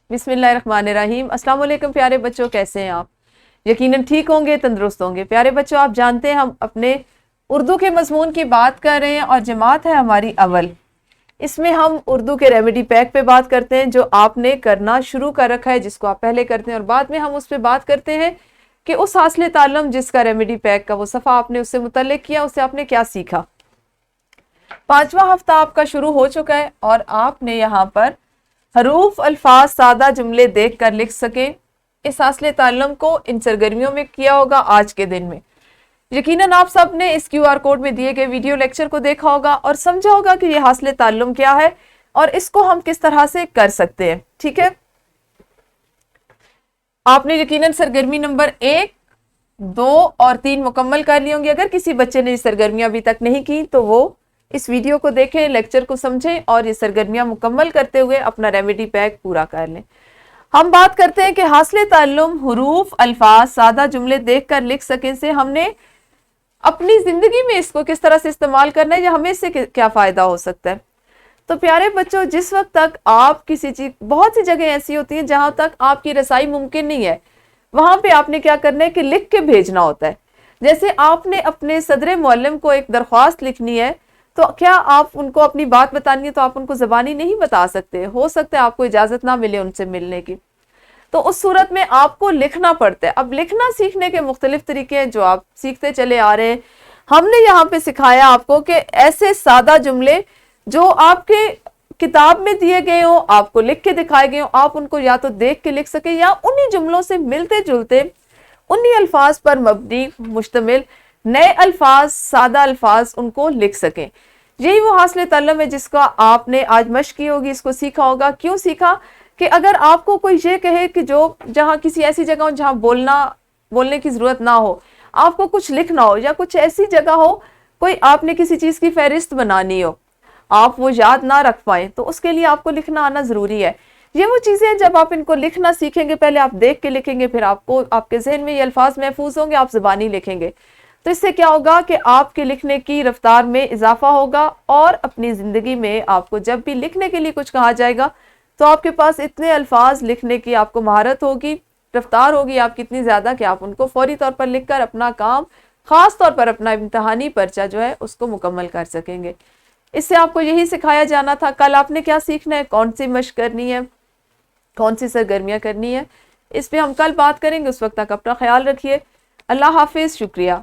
بسم اللہ الرحمن الرحیم۔ السلام علیکم پیارے بچوں، کیسے ہیں آپ؟ یقیناً ٹھیک ہوں گے، تندرست ہوں گے۔ پیارے بچوں، آپ جانتے ہیں ہم اپنے اردو کے مضمون کی بات کر رہے ہیں اور جماعت ہے ہماری اول۔ اس میں ہم اردو کے ریمیڈی پیک پہ بات کرتے ہیں جو آپ نے کرنا شروع کر رکھا ہے، جس کو آپ پہلے کرتے ہیں، اور بعد میں ہم اس پہ بات کرتے ہیں کہ اس حاصل تعلم جس کا ریمیڈی پیک کا وہ صفحہ آپ نے اس سے متعلق کیا، اس سے آپ نے کیا سیکھا۔ 5واں ہفتہ آپ کا شروع ہو چکا ہے اور آپ نے یہاں پر حروف، الفاظ، سادہ جملے دیکھ کر لکھ سکیں۔ اس حاصل تعلم کو ان سرگرمیوں میں کیا ہوگا آج کے دن میں۔ یقیناً آپ سب نے اس QR کوڈ میں دیے گئے ویڈیو لیکچر کو دیکھا ہوگا اور سمجھا ہوگا کہ یہ حاصل تعلم کیا ہے اور اس کو ہم کس طرح سے کر سکتے ہیں۔ ٹھیک ہے، آپ نے یقیناً سرگرمی نمبر 1، 2 اور 3 مکمل کر لی ہوں گی۔ اگر کسی بچے نے یہ سرگرمیاں ابھی تک نہیں کی تو وہ اس ویڈیو کو دیکھیں، لیکچر کو سمجھیں اور یہ سرگرمیاں مکمل کرتے ہوئے اپنا ریمیڈی پیک پورا کر لیں۔ ہم بات کرتے ہیں کہ حاصل تعلم حروف، الفاظ، سادہ جملے دیکھ کر لکھ سکیں سے ہم نے اپنی زندگی میں اس کو کس طرح سے استعمال کرنا ہے یا ہمیں اس سے کیا فائدہ ہو سکتا ہے۔ تو پیارے بچوں، جس وقت تک آپ کسی چیز، بہت سی جگہ ایسی ہوتی ہیں جہاں تک آپ کی رسائی ممکن نہیں ہے، وہاں پہ آپ نے کیا کرنا ہے کہ لکھ کے بھیجنا ہوتا ہے۔ جیسے آپ نے اپنے صدر معلم کو ایک درخواست لکھنی ہے تو کیا آپ ان کو اپنی بات بتانی ہے تو آپ ان کو زبانی نہیں بتا سکتے، ہو سکتا ہے آپ کو اجازت نہ ملے ان سے ملنے کی، تو اس صورت میں آپ کو لکھنا پڑتا ہے۔ اب لکھنا سیکھنے کے مختلف طریقے ہیں جو آپ سیکھتے چلے آ رہے ہیں۔ ہم نے یہاں پہ سکھایا آپ کو کہ ایسے سادہ جملے جو آپ کے کتاب میں دیے گئے ہوں، آپ کو لکھ کے دکھائے گئے ہوں، آپ ان کو یا تو دیکھ کے لکھ سکیں یا انہی جملوں سے ملتے جلتے، انہی الفاظ پر مبنی مشتمل نئے الفاظ، سادہ الفاظ ان کو لکھ سکیں۔ یہی وہ حاصل تعلم ہے جس کا آپ نے آج مشق کی ہوگی، اس کو سیکھا ہوگا۔ کیوں سیکھا؟ کہ اگر آپ کو کوئی یہ کہے کہ جہاں کسی ایسی جگہ ہو جہاں بولنے کی ضرورت نہ ہو، آپ کو کچھ لکھنا ہو، یا کچھ ایسی جگہ ہو کوئی آپ نے کسی چیز کی فہرست بنانی ہو، آپ وہ یاد نہ رکھ پائیں، تو اس کے لیے آپ کو لکھنا آنا ضروری ہے۔ یہ وہ چیزیں ہیں جب آپ ان کو لکھنا سیکھیں گے، پہلے آپ دیکھ کے لکھیں گے، پھر آپ کے ذہن میں یہ الفاظ محفوظ ہوں گے، آپ زبانی لکھیں گے، تو اس سے کیا ہوگا کہ آپ کے لکھنے کی رفتار میں اضافہ ہوگا اور اپنی زندگی میں آپ کو جب بھی لکھنے کے لیے کچھ کہا جائے گا تو آپ کے پاس اتنے الفاظ لکھنے کی آپ کو مہارت ہوگی، رفتار ہوگی آپ کی اتنی زیادہ کہ آپ ان کو فوری طور پر لکھ کر اپنا کام، خاص طور پر اپنا امتحانی پرچہ جو ہے اس کو مکمل کر سکیں گے۔ اس سے آپ کو یہی سکھایا جانا تھا۔ کل آپ نے کیا سیکھنا ہے، کون سی مشق کرنی ہے، کون سی سرگرمیاں کرنی ہے، اس پہ ہم کل بات کریں گے۔ اس وقت تک اپنا خیال رکھیے۔ اللہ حافظ، شکریہ۔